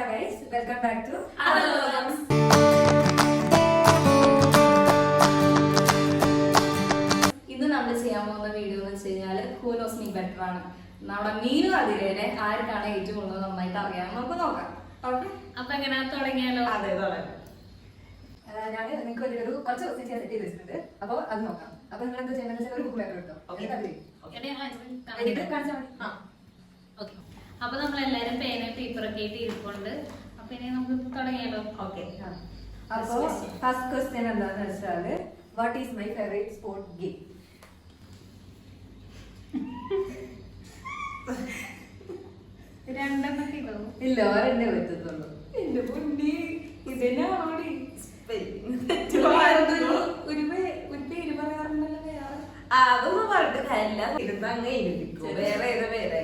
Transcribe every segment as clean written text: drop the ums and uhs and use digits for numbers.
guys, welcome back to Adults. ഇന്ന് നമ്മൾ ചെയ്യാൻ പോകുന്ന വീഡിയോ എന്ന് വെച്ച് കഴിഞ്ഞാൽ ഹൂ നോസ് മീ ബെറ്റർ ആണ്. നമ്മുടെ മീനു അതിരേനെ ആർക്കാണ് ഏറ്റവും കൂടുതൽ നന്നായിട്ട് അറിയാം നമുക്ക് നോക്കാം. ഓക്കെ, അപ്പൊ എങ്ങനെ തുടങ്ങിയാലോ? അതെ തുടങ്ങാം. ഞാൻ നിങ്ങൾക്ക് ഒരു കുറച്ച് ക്വസ്റ്റ്യൻ സെറ്റ് ചെയ്ത് വെച്ചിട്ടുണ്ട്. അപ്പോൾ അത് നോക്കാം. അപ്പോൾ നിങ്ങൾ എന്താ ചെയ്യുന്നത് വെച്ചാൽ ഒരു ബുക്ക് പേപ്പർ എടുത്തോ. അപ്പൊ നമ്മളെല്ലാരും പേന പേപ്പറൊക്കെ ആയിട്ട് ഇരിപ്പുണ്ട്. അപ്പൊ ഇനി നമുക്ക് തുടങ്ങിയാലോ? ഓക്കെ, അപ്പോൾ ഫസ്റ്റ് ക്വസ്റ്റ്യൻ എന്താണെന്ന് വെച്ചാൽ what is my favourite sport game? രണ്ടെണ്ണൊക്കെ ഇടോ? ഇല്ല, ഒരെണ്ണേ പറ്റത്തുള്ളൂ. എന്റെ പൊന്നി ഇതിനാണോടി ഒരു പേര് പറയാറുണ്ടല്ലോ വേറെ. അതൊന്നും പറഞ്ഞിട്ട് കാര്യമില്ല. ഇരുന്ന് അങ്ങ് ഇരിക്കും. വേറെ ഏത് പേര്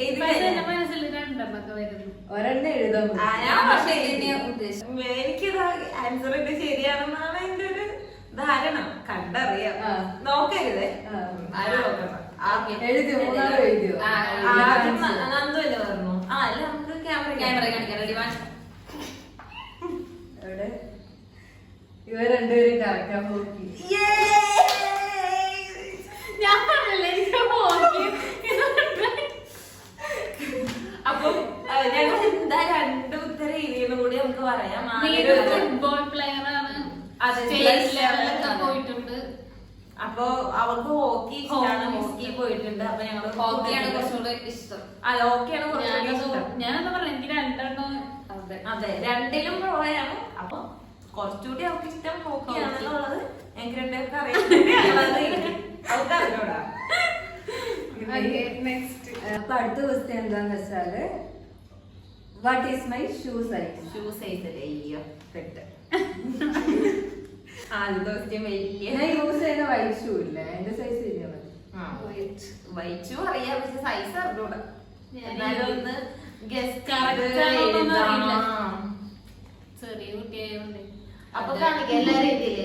എന്റെ മനസ്സിൽ രണ്ടെണ്ണൊക്കെ വരുന്നു. ഒരെണ്ണേ എഴുതാൻ ഞാൻ പക്ഷേ എനിക്കിത് ആൻസറിന്റെ ശരിയാണെന്നാണ് എന്റെ ഒരു ധാരണ. കണ്ടറിയാം, നോക്കരുതേ. ആരും നോക്കണം. എഴുതിയോ? മൂന്നാറ് എഴുതിയോ? നന്ദുവല്ലേ പറഞ്ഞു? ആ അല്ല, നമുക്ക് ക്യാമറ കാണിക്കാം. റെഡി വാ. എവിടെ? ഇവർ രണ്ടുപേരും കറക്കാൻ നോക്കി. ഞാൻ പറഞ്ഞില്ലേ എനിക്ക് നോക്കി. അപ്പൊ ഞങ്ങൾ എന്താ രണ്ട് ഉത്തരം എഴുതിയെന്ന് കൂടി നമുക്ക് പറയാം. ഫുട്ബോൾ പ്ലെയർ ആണ്. അതെ, സ്റ്റേറ്റ് ലെവലിലൊക്കെ പോയിട്ടുണ്ട്. അപ്പൊ അവർക്ക് ഹോക്കി ഇഷ്ടമാണ്. ഹോക്കി പോയിട്ടുണ്ട്. അപ്പൊ ഞങ്ങള് ഹോക്കിയാണ് കുറച്ചുകൂടെ ഇഷ്ടം. അതെ, ഹോക്കിയാണ് കുറച്ചുകൂടെ ഇഷ്ടം. ഞാനെന്താ പറയാ, എനിക്ക് രണ്ടെണ്ണം. അതെ, രണ്ടിലും പ്രോയാണ്. അപ്പൊ കുറച്ചുകൂടി അവർക്ക് ഇഷ്ടം ഹോക്കിയാണെന്നുള്ളത് ഞങ്ങൾക്ക് രണ്ടുപേർക്ക് അറിയാം. അവർക്ക് അറിഞ്ഞൂടാ. അപ്പൊ അടുത്ത ക്വസ്റ്റ്യൻ എന്താന്ന് വെച്ചാല് what is my shoe size? Shoe size അയ്യോ പെട്ട്. ആദ്യത്തെ ക്വസ്റ്റ്യൻ വലിയ ഞാൻ യൂസ് ചെയ്യുന്ന വൈറ്റ് ഷൂ ഇല്ല, എന്റെ സൈസ് ഇല്ല. വൈറ്റ് ഷൂ അറിയാം, പക്ഷെ സൈസ് അറിഞ്ഞൂടാ. എന്നാലും ഒന്ന് ഗസ്റ്റ് ചെറിയ കുട്ടിയായോണ്ട്. അപ്പൊ കാണിക്കാം എല്ലാരും ഇതില്ലേ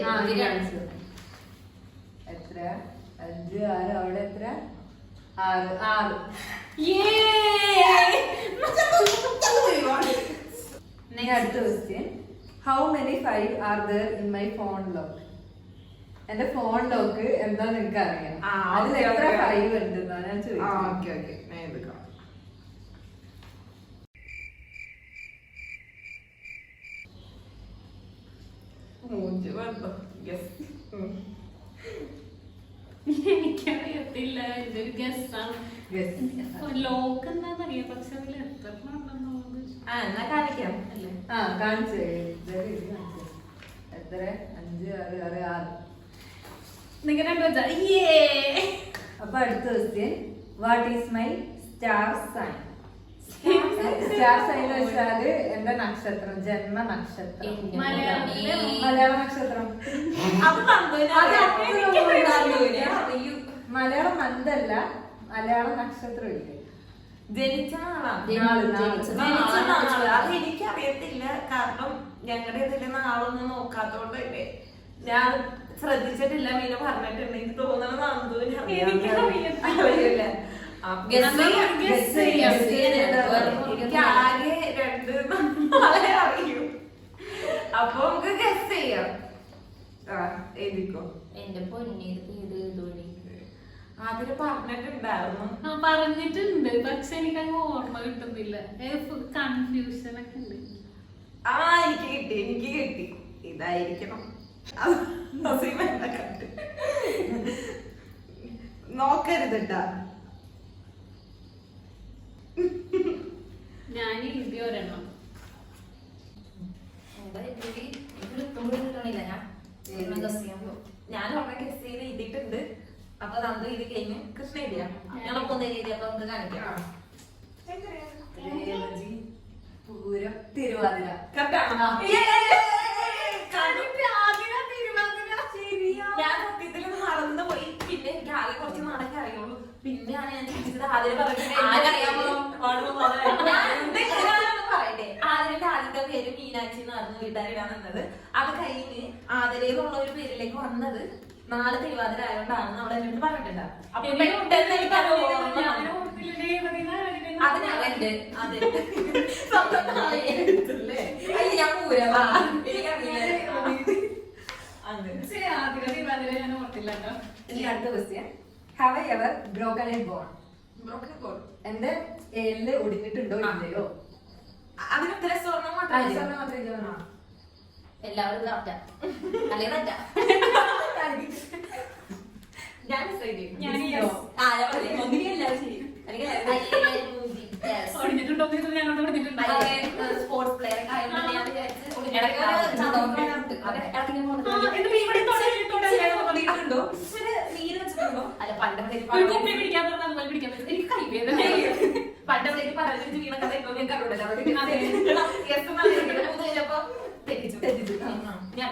എത്ര? 5, 6. അവിടെ എത്ര? 6. അടുത്ത question how many 5 are there in my phone lock? എന്റെ ഫോൺ ലോക്ക് എന്താ നിങ്ങക്ക് അറിയാം. അതിൽ എത്ര 5 ഉണ്ടെന്നാ ഞാൻ ചോദിച്ചത്. എനിക്കറിയത്തില്ല, ഇതൊരു ഗസ്സാണ്. ലോക്ക് എന്താന്നറിയാം, പക്ഷെ അതിൽ എത്ര ഉണ്ടെന്നുള്ളത്. എന്നാ കാണിക്കാം അല്ലേ? കാണിച്ചു. എത്ര? 5, 6, 6. നിങ്ങൾ രണ്ടുവച്ചാ. അപ്പൊ അടുത്ത question what is my star sign? Star sign വെച്ചാല് എന്റെ നക്ഷത്രം, ജന്മ നക്ഷത്രം, മലയാള നക്ഷത്രം. മലയാളം മന്ദല്ല, മലയാള നക്ഷത്രം ഇല്ലേ? ജനിച്ച അത് എനിക്കറിയത്തില്ല. കാരണം ഞങ്ങളുടെ ഇതിലെ നാളൊന്നും നോക്കാത്തോണ്ട് തന്നെ ഞാൻ ശ്രദ്ധിച്ചിട്ടില്ല. മീന പറഞ്ഞിട്ടുണ്ട്. എനിക്ക് തോന്നുന്നത് അറിയില്ല. എനിക്ക് ആകെ 2 നാളെ അറിയൂ. അപ്പൊ നമുക്ക് ഗസ് ചെയ്യാം. എഴുതിക്കോ. എന്റെ പൊന്നീത് പേര് ധോണി അതിന് പറഞ്ഞിട്ടുണ്ടായിരുന്നു. പറഞ്ഞിട്ടുണ്ട്, പക്ഷെ എനിക്ക് അങ്ങ് ഓർമ്മ കിട്ടുന്നില്ല. കൺഫ്യൂഷൻ ഒക്കെ ഉണ്ട്. എനിക്ക് കിട്ടി. ഇതായിരിക്കണം. നോക്കരുതട്ടാ. ഞാൻ എഴുതി ഒരെണ്ണം. ഞാൻ ഉടനെ ഗസ് ചെയ്ത് എഴുതിയിട്ടുണ്ട്. അപ്പൊ നന്ദു ഇത് കഴിഞ്ഞു. കൃഷ്ണ എഴുതിയാ ഞങ്ങളെ പോകുന്ന രീതി അപ്പൊ നമുക്ക് കാണിക്കാം. പൂരം, തിരുവാതിര. ഞാൻ സത്യത്തിൽ മറന്നുപോയി. പിന്നെ എനിക്ക് ആകെ കുറച്ച് നാടൊക്കെ അറിയുള്ളൂ. പിന്നെയാണ് ഞാൻ ചിന്തിച്ചത് ആദ്യം പറയട്ടെ. ആതിരന്റെ ആദ്യത്തെ പേര് മീനാക്ഷി എന്നായിരുന്നു വീട്ടുകാരിടാൻ നിന്നത്. അത് കഴിഞ്ഞ് ആതിരയിലുള്ള ഒരു പേരിലേക്ക് വന്നത് നാളെ തിരുവാതിര ആയതുകൊണ്ടാണെന്ന് അവൾ എന്നോട് പറഞ്ഞിട്ടുണ്ടാവും. അപ്പൊ പെട്ടെന്ന് എനിക്ക് അതിനുണ്ട് അതെ അല്ല ഞാൻ പൂരാ ഞാൻ ഓർത്തില്ല കേട്ടോ. ഇനി അടുത്ത question have I ever broken a bone? എന്റെ എല്ല് ഒടിഞ്ഞിട്ടുണ്ടോ ഇല്ലയോ? അതിനുത്തരം സ്വർണ്ണം ആ, മാത്രമേ സ്വർണ്ണം മാത്രമേ ഇല്ലയോ? എല്ലാവരും കറക്റ്റാ അല്ലേ കറക്റ്റാ ഞാൻ ഞാൻ yes. ഒടിഞ്ഞിട്ടുണ്ടോന്ന് ചോദിച്ചാൽ ഞാൻ അവിടെ ഒടിഞ്ഞിട്ടുണ്ട്. സ്പോർട്സ് പ്ലെയർ അല്ല ഒരു കുപ്പി പിടിക്കാൻ പറഞ്ഞാൽ അതുപോലെ പിടിക്കാൻ പറ്റും. എനിക്ക് കൈവേദന. പണ്ടത്തേക്ക് പറഞ്ഞു വീണ കഥ ഇപ്പൊ ഞാൻ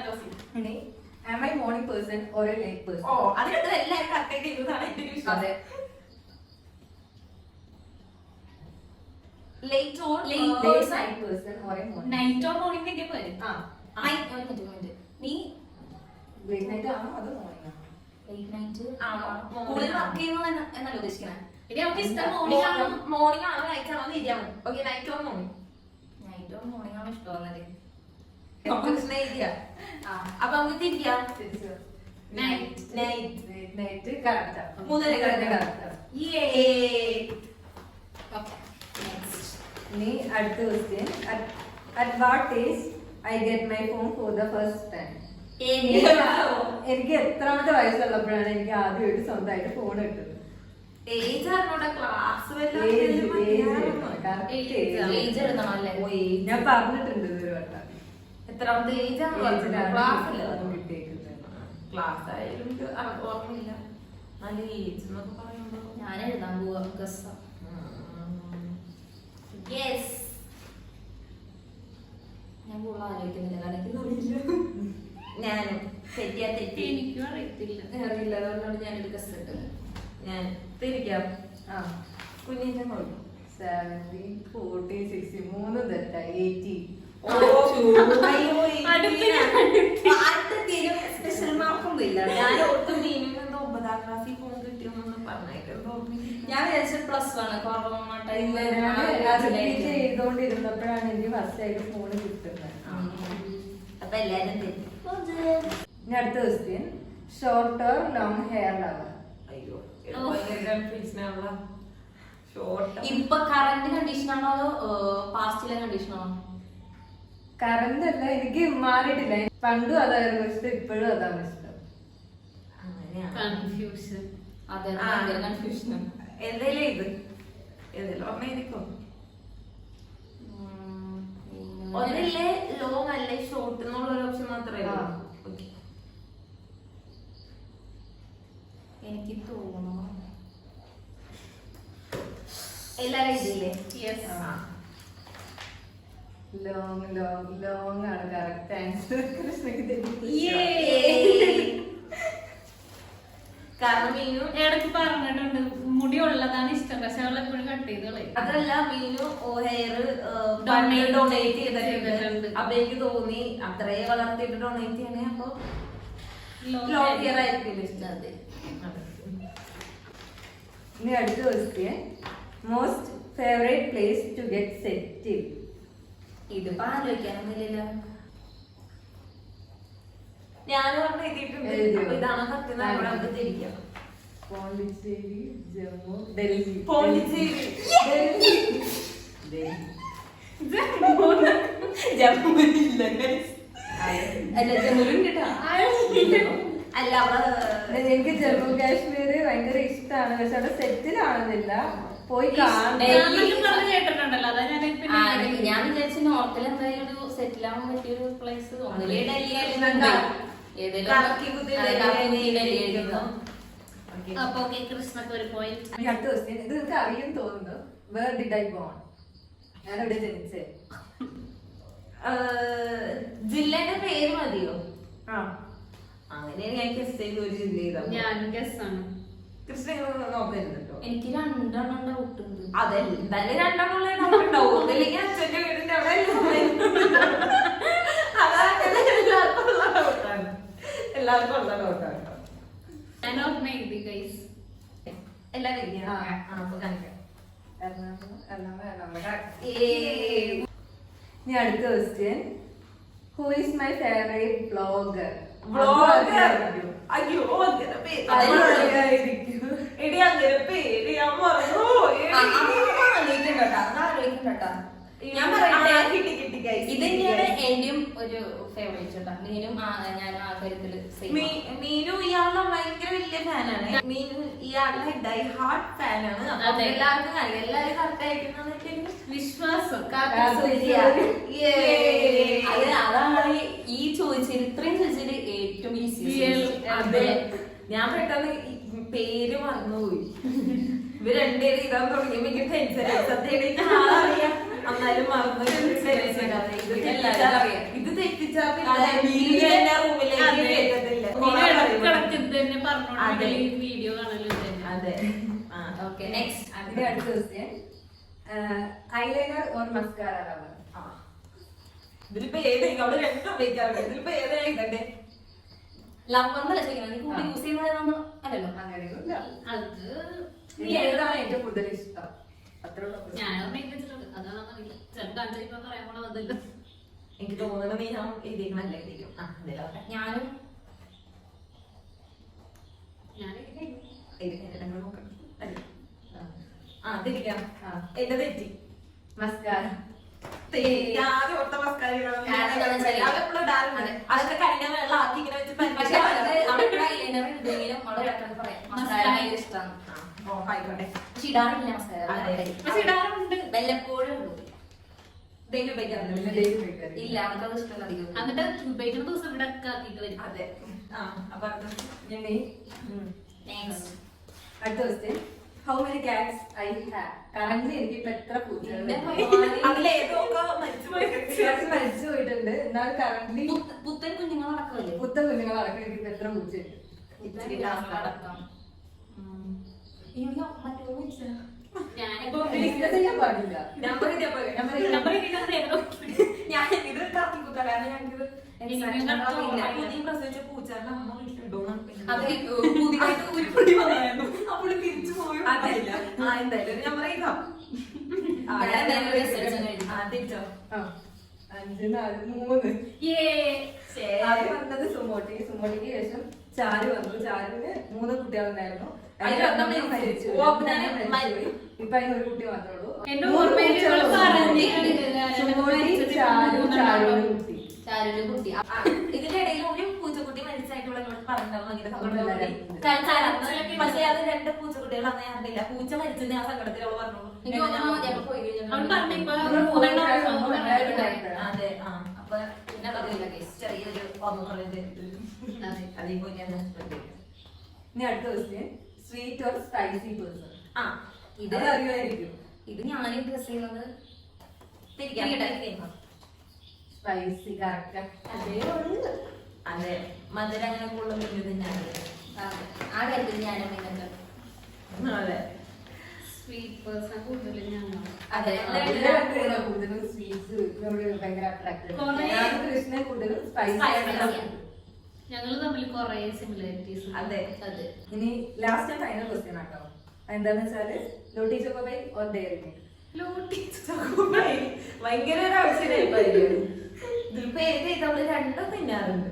ഇനി am I morning person or a late person? അതിനകത്ത് എല്ലാവരും കറക്റ്റായിട്ട് ഇരുന്നതാണ് എന്റെ ഒരു വിശ്വാസം. അതെ. Late or Late night person or a morning? Night or morning കിട്ടിയ പോരെ. നീ Late night ആണോ അതോ morning ആണോ? ലേറ്റ് നൈറ്റ് കൂടുതൽ വർക്ക് ചെയ്യുന്നത് എന്നല്ല ഉദ്ദേശിക്കുന്നത്. ഇനി നമുക്ക് ഇഷ്ടം മോർണിംഗ് ആണോ? മോർണിംഗ് ആണോ നൈറ്റ് ആണോ ഇരിയാമോ? Okay night or morning? Night or morning ആണോ ഇഷ്ടമാകുന്നത്? അപ്പൊ നമുക്ക് തിരിക്കാം. തിരിച്ച്. നൈറ്റ്. Night correct ആ. മൂന്നര correct ആ. correct ആ. Okay next. ഇനി അടുത്ത question at what age I get my phone for the first time? എനിക്ക് എത്രാമത്തെ വയസ്സുള്ളപ്പോഴാണ് എനിക്ക് ആദ്യമായിട്ട് സ്വന്തമായിട്ട് ഫോൺ കിട്ടുന്നത്? ഏജ് അറിഞ്ഞോട്ടെ ക്ലാസ് Age എഴുതണം അല്ലേ? ഞാൻ പറഞ്ഞിട്ടുണ്ട് ഇതൊരു വട്ടം. എത്രാമത്തെ ഏജ് ആണ് ഏജിലാണ് ക്ലാസ് phone കിട്ടിയേക്കുന്നത്. ക്ലാസ് ആയാലും എനിക്ക് ഓർമ്മയില്ല. നല്ല ഏജ് എന്നൊക്കെ പറയുമ്പോ ഞാൻ എഴുതാൻ പോവാ ഗസ്സ. യെസ് ഞാൻ കൂടുതൽ ആലോചിക്കുന്നില്ല കാരണം എനിക്ക് അറിയില്ല. ഞാനും തെറ്റിയാ തെറ്റി എനിക്കും അറിയത്തില്ല. അറിയില്ല. അതുകൊണ്ടാണ് ഞാനൊരു ഗസ് ഇട്ടത്. ഞാൻ തിരിക്കാം. ആ കുഞ്ഞിന്റെ നോക്കും 70, 40, 60 മൂന്ന് തെറ്റായി 80. സ്പെഷ്യൽ മാർക്കൊന്നും ഇല്ല. ഞാൻ ഒട്ടും മീനിൽ നിന്ന് 9ാം ക്ലാസ്സിൽ ഫോൺ കിട്ടിയൊന്നും പറഞ്ഞേക്കെന്തോ ഞാൻ വിചാരിച്ച പ്ലസ് വൺ ചെയ്തോണ്ടിരുന്നപ്പോഴാണ് എനിക്ക് ഫസ്റ്റ് ആയിട്ട് ഫോൺ കിട്ടുന്നത്. അപ്പൊ എല്ലാരും തെറ്റി. ഇനി അടുത്ത question short or long hair lover? അയ്യോ കൺഫ്യൂഷൻ ആവുക. ഷോർട്ട് ഇപ്പൊ കറന്റ് കണ്ടീഷൻ ആണോ അതോ പാസ്റ്റിലെ കണ്ടീഷൻ ആണോ? കറന്റ് അല്ല, എനിക്ക് മാറിയിട്ടില്ല. പണ്ടും അതായിരുന്നു ഇഷ്ടം, ഇപ്പോഴും അതാണ് ഇഷ്ടം. അങ്ങനെയാണ് കൺഫ്യൂഷൻ. അതെ കൺഫ്യൂഷൻ. ഏതേലും ഇത് ഏതെങ്കിലും ഓർമ്മയിരിക്കും. ഒന്നില്ലേ ലോങ് അല്ലേ ഷോർട്ട് എന്നുള്ള ഒരു ഓപ്ഷൻ മാത്രമേ ആ. ഉള്ളൂ. എനിക്ക് തോന്നുന്നു എല്ലാരും ഇതില്ലേ? യെസ്. ലോങ് ലോങ് ലോങ് ആണ് കറക്റ്റ് ആൻസർ. കൃഷ്ണക്ക് തെറ്റി. കാരണം മീനു ഇടയ്ക്ക് പറഞ്ഞിട്ടുണ്ട് മുടി ഉള്ളതാണ് ഇഷ്ടം, പക്ഷെ അവൾ എപ്പോഴും കട്ട് ചെയ്ത് കളയും. അതല്ല മീനു ഹെയർ Donate ഡൊണേറ്റ് ചെയ്തിട്ടുണ്ട്. ചെയ്തിട്ടുണ്ട്. അപ്പൊ എനിക്ക് തോന്നി അത്രേ വളർത്തിയിട്ട് ഡൊണേറ്റ് ചെയ്യണേ അപ്പൊ Long ലോങ് hair. ഹെയർ ആയിരിക്കില്ല ഇഷ്ടം. അതെ. ഇനി അടുത്ത question most favourite place to get settle? ഇതിപ്പോ ആലോചിക്കാനൊന്നുമില്ലല്ലോ. ഞാൻ പറഞ്ഞ എഴുതിയിട്ടുണ്ട്. എഴുതിയോ? അപ്പൊ ഇതാണ് സത്യം. അവിടെ നമുക്ക് തിരിക്കാം. പോണ്ടിച്ചേരി, ജമ്മു, ഡൽഹി. പോണ്ടിച്ചേരി. ഡൽഹി. ജമ്മുവിലില്ല guys. അല്ല ജമ്മുവിലും കേട്ടോ. അല്ല അവിടെ എനിക്ക് ജമ്മു കാശ്മീർ ഭയങ്കര ഇഷ്ടമാണ്, പക്ഷെ അവിടെ സെറ്റിൽ ആണെന്നില്ല. പോയി കാണണം. ഞാനൊക്കെ പറഞ്ഞ് കേട്ടിട്ടുണ്ടല്ലോ, അതാ ഞാൻ പിന്നെ ഞാൻ വിചാരിച്ചു നോർത്തിൽ എന്തായാലും ഒരു സെറ്റിൽ ആവാൻ പറ്റിയൊരു പ്ലേസ് ഒന്നില്ലേ ഡൽഹി അല്ലെങ്കിൽ മുംബൈ. ഏതെങ്കിലും കറക്കി കുത്തി ഡൽഹി എഴുതുന്നു. അപ്പൊ ഓക്കെ കൃഷ്ണക്ക് ഒരു പോയിന്റ്. ഇനി അടുത്ത ക്വസ്റ്റ്യൻ ഇത് നിങ്ങൾക്ക് അറിയും തോന്നുന്നു. Where did I born? ഞാൻ എവിടെ ജനിച്ചേ? ജില്ലയുടെ പേര് മതിയോ? ആ അങ്ങനെ ഞാൻ ഗസ് ചെയ്ത് ഒരു ജില്ല ചെയ്താ ഞാൻ ഗസ്സാണ്. കൃഷ്ണ നോക്കരുത് കേട്ടോ. എനിക്ക് 2 ഡൗട്ട് ഉണ്ട്. അതെന്തായാലും രണ്ടെണ്ണമുള്ള നമുക്കുണ്ടാവും. ഒന്നില്ലെങ്കിൽ അച്ഛന്റെ വീടിന്റെ അവിടെ അതാണ് എല്ലാവർക്കും ഉള്ള ഡൗട്ടാണ്. എല്ലാവർക്കും ഉള്ള ഡൗട്ടാണ്. ഞാൻ ഓർമ്മ എഴുതി ഗൈസ്. എല്ലാവരും ഇരിക്കാം. അപ്പൊ കാണിക്കാം. ഇനി അടുത്ത question who is my favourite blogger? അയ്യോ അങ്ങനെ പേര് എടി അങ്ങനെ പേര് ഞാൻ മറന്നു ഞാൻ പറയട്ടെ, കിട്ടി കിട്ടി guys. ഇത് തന്നെയാണ് എന്റെയും ഒരു ഫേവറേറ്റ് കേട്ടോ. മീനും ഞാനും ആ കാര്യത്തില് മീനു ഇയാളുടെ ഭയങ്കര വലിയ ഫാനാണ്. മീനു ഇയാളുടെ ഡൈ ഹാർട്ട് ഫാനാണ്. അതെ. എല്ലാവർക്കും അറിയാം. എല്ലാരും കറക്റ്റ് ആയിരിക്കുന്ന വിശ്വാസം. അതാണ് ഈ ചോദിച്ചതിൽ ഇത്രയും ചോദിച്ചതിൽ ഏറ്റവും ഈസി. അതെ, ഞാൻ പെട്ടെന്ന് പേര് മറന്നുപോയി. ഇവര് രണ്ടുപേരും ഇതാൻ തുടങ്ങിയപ്പോ എനിക്ക് ടെൻഷൻ അറിയാം. എന്നാലും മറന്നു. ഇത് തെറ്റിച്ചാ റൂമിലേക്ക് വീഡിയോ കാണലും അതെ. Okay next. അതിന്റെ അടുത്ത question eyeliner or mascara lover? ഇതിലിപ്പോ ഏത് അവിടെ രണ്ടും ഉപയോഗിക്കാറുണ്ട്. ഇതിലിപ്പോ ഏതാ എഴുതണ്ടേ? ലവ് എന്നല്ല ചോദിക്കുന്നത്, നീ കൂടുതൽ യൂസ് ചെയ്യുന്നതാണോ അല്ലല്ലോ? അങ്ങനെയൊന്നുമില്ല. അത് നീ ഏതാണ് ഏറ്റവും കൂടുതൽ ഇഷ്ടം? അത്ര ഞാൻ വെച്ചിട്ടുണ്ട്. അതാണെന്നറിയില്ല. ചിലപ്പോൾ കാണിച്ചപ്പോ പറയാൻ പോണതല്ലോ. എനിക്ക് തോന്നണ നീ ഞാൻ എഴുതിക്കണല്ലേ എഴുതിക്കും. ഞാനും എന്റെ തെറ്റി മസ്കാര. ആദ്യം ഒട്ട അതൊക്കെ കഴിഞ്ഞ വെള്ളം ആക്കി ഇങ്ങനെ വെച്ച് പക്ഷെ അവളുടെ ഐലൈനർ ഇടുമെങ്കിലും അവളെ ഇടയ്ക്കൊക്കെ പറയാം മസ്കാര ഭയങ്കര ഇഷ്ടമാണ്. ആയിക്കോട്ടെ. പക്ഷെ ഇടാറില്ല മസ്കാര. പക്ഷെ ഇടാറുണ്ട്. വല്ലപ്പോഴും ഉള്ളൂ. ഡെയിലി ഉപയോഗിക്കാറുണ്ട്. ഇല്ല നമുക്കത് ഇഷ്ടം അധികം. എന്നിട്ട് ഉപയോഗിക്കുന്ന ദിവസം ഇവിടെ ഒക്കെ ആക്കിയിട്ട് വരും. അതെ. അപ്പൊ ഇനി നെക്സ്റ്റ്. അടുത്ത question how many Katz I have? Current എനിക്ക് ഇപ്പൊ എത്ര പൂച്ചകളുണ്ട്? അതിലേതൊക്കെ മരിച്ചു പോയിട്ടുണ്ട്. എന്നാൽ കറന്റ് പുത്തൻ കുഞ്ഞുങ്ങൾ നടക്കുമല്ലേ? പുത്തൻ കുഞ്ഞുങ്ങളടക്കം എനിക്ക് ഇപ്പൊ എത്ര പൂച്ചയുണ്ട്? അടക്കം ഞാനിപ്പോ ഡിസ്കസ് ചെയ്യാൻ പാടില്ല. നമ്പർ ഇതേ പോലെ നമ്പർ കിട്ടാതെ ഞാൻ ഇത് കറക്കി കുത്തലാണ്. ഞങ്ങൾക്ക് പുതിയ പ്രസവിച്ച പൂച്ചാറിന്റെ അമ്മ വീട്ടിലുണ്ടോ? അത് പുതിയതായിട്ട് ഉരുപ്പൊടി വന്നായിരുന്നു. അപ്പോൾ തിരിച്ചു പോയി. എന്തായാലും നമ്പർ എഴുതാം. തിരിച്ചോ? 5, 4, 3. ആദ്യം വന്നത് സുമോട്ടിക്ക് ശേഷം ചാരു വന്നു. ചാരുവിന് 3 കുട്ടികളുണ്ടായിരുന്നു. മരിച്ചു. ഇപ്പൊ അതിന് ഒരു കുട്ടി മാത്രമേ ഉള്ളൂ. എന്റെ ഓർമ്മയിൽ സുമോട്ടി, ചാരു, ചാരുവിന് കുട്ടി. ചാരുവിന്റെ കുട്ടി. ഇതിന്റെ ഇടയിൽ ഒരു പൂച്ചക്കുട്ടി മരിച്ചായിട്ടുള്ള എന്നോട് പറഞ്ഞിട്ടുണ്ടാവും. എനിക്ക് പക്ഷെ അത് 2 പൂച്ചക്കുട്ടികൾ അന്ന് ഞാൻ അറിയില്ല. പൂച്ച മരിച്ചെന്ന് ആ സങ്കടത്തിൽ അവള് പറഞ്ഞോളൂ. തോന്നുന്നു ഞങ്ങൾ പോയി അവൾ പറഞ്ഞിപ്പോ അതെ. അപ്പൊ പിന്നെ അതറിയില്ല കേസ്. ചെറിയൊരു ഓർമ്മ പറയുന്നത് അതേ പോയി ഞാൻ ഇനി അടുത്ത question sweet or spicy person? ഇത് അറിയുമായിരിക്കും. ഇത് ഞാനും ഡ്രസ് ചെയ്യുന്നത് സ്പൈസി കറക്റ്റ്. അതെ. മധുരം അങ്ങനെ കൂടുതൽ തന്നെയാണ്. ആ കാര്യത്തിൽ ഞാനും നിങ്ങൾക്ക് അതെ. സ്വീറ്റ് പേഴ്സൺ കൂടുതൽ ഞങ്ങൾ. അതെ കൂടുതലും സ്വീറ്റ്സിനോട് ഭയങ്കര അട്രാക്റ്റഡ്. കുറേ- കൃഷ്ണൻ കൂടുതലും സ്പൈസി. ഞങ്ങൾ തമ്മിൽ കുറെ സിമിലാരിറ്റീസ്. അതെ. അതെ. ഇനി ലാസ്റ്റ് ഫൈനൽ ക്വസ്റ്റ്യൻ ആട്ടോ. എന്താന്ന് വെച്ചാല് ലോട്ടി ചോക്കോബൈ ഓർ ഡെയറി മിൽക്ക്? ഭയങ്കര ഒരു ആവശ്യമായിപ്പോ ഇതിപ്പോ ഏത് നമ്മള് രണ്ടും തിന്നാറുണ്ട്.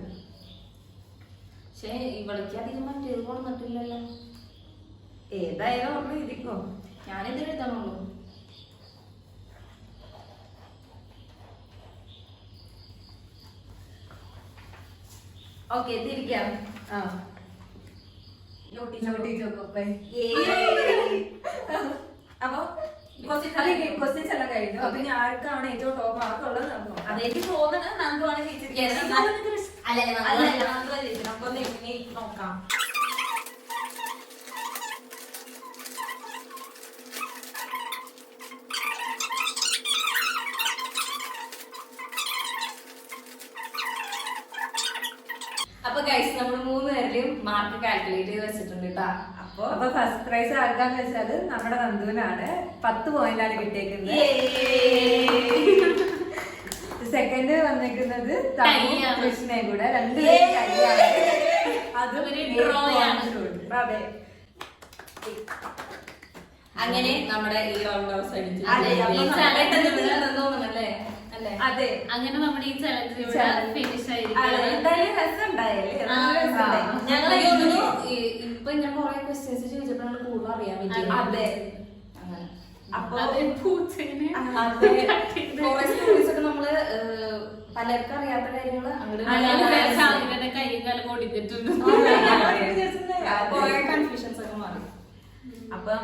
പക്ഷെ ഇവൾക്ക് അധികം മറ്റേത് കൊടുത്തിട്ടില്ലല്ലോ. ഏതായാലും ഓർമ്മ ഇരിക്കോ? ഞാനിത് എഴുതണുള്ളൂ. ഓക്കെ തിരിക്കാം. ലോട്ടി ചോക്കോബൈ. അപ്പൊ ക്വസ്റ്റ്യൻസ് എല്ലാം കഴിഞ്ഞു. അപ്പൊ ഇനി ആർക്കാണ് ഏറ്റവും ടോപ്പ് മാർക്ക് ഉള്ളത് നമുക്ക് നോക്കാം. അതെനിക്ക് തോന്നുന്നത് നന്ദുവാണ് ജയിച്ചിരിക്കുന്നത്. അല്ല നമുക്കൊന്ന് എങ്ങനെ നോക്കാം. അപ്പൊ ഗൈസ് നമ്മൾ 3 പേരിലും മാർക്ക് കാൽക്കുലേറ്റ് ചെയ്ത് വെച്ചിട്ടുണ്ട് കേട്ടാ. അപ്പൊ ഫസ്റ്റ് പ്രൈസ് ആർക്കാന്ന് വെച്ചാല് നമ്മുടെ നന്ദുവിനാണ് 10 പോയിന്റാണ് കിട്ടിയേക്കുന്നത്. സെക്കൻഡ് വന്നിരിക്കുന്നത് കൃഷ്ണയും കൂടെ 2 കൈയാണ്. അത് draw ആണ്. അതെ. അങ്ങനെ നമ്മുടെ ഈ റൗണ്ട് ഹൗസ് അടിച്ചു അതെ, അപ്പൊ തോന്നുന്നല്ലേ അല്ലേ? അതെ, അങ്ങനെ നമ്മുടെ ഈ ചലഞ്ച് ഇവിടെ ഫിനിഷ് അതെ, ആയിരിക്കും. എന്തായാലും രസമുണ്ടായില്ലേ? ഞങ്ങൾ ഞങ്ങൾ ഇപ്പൊ ഞാൻ കൊറേ ക്വസ്റ്റ്യൻസ് ചോദിച്ചപ്പോഴാണ് കൂടുതൽ അറിയാൻ പറ്റിയത്. അതെ, അങ്ങനെ അപ്പൊ അതെ, പൂച്ചേനെ അതെ, കൊറേ സ്റ്റോറീസ് ഒക്കെ നമ്മള് പലർക്കും അറിയാത്ത കാര്യങ്ങള് അങ്ങനെ കൈയും കാലം ഓടിച്ചിട്ടുണ്ട്. കൊറേ കൺഫ്യൂഷൻസ് ഒക്കെ മാറി. അപ്പം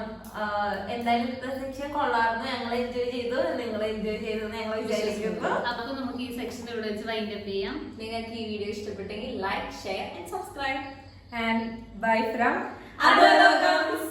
എന്തായാലും ഇന്നത്തെ സെക്ഷൻ കൊള്ളാർന്ന്, ഞങ്ങൾ എൻജോയ് ചെയ്തു, നിങ്ങൾ എൻജോയ് ചെയ്തു ഞങ്ങൾ വിചാരിക്കുന്നു. അപ്പൊ നമുക്ക് ഈ സെക്ഷൻ ഇവിടെ വെച്ച് വൈൻഡ് അപ്പ് ചെയ്യാം. നിങ്ങൾക്ക് ഈ വീഡിയോ ഇഷ്ടപ്പെട്ടെങ്കിൽ like, share and subscribe. And bye from Adologams.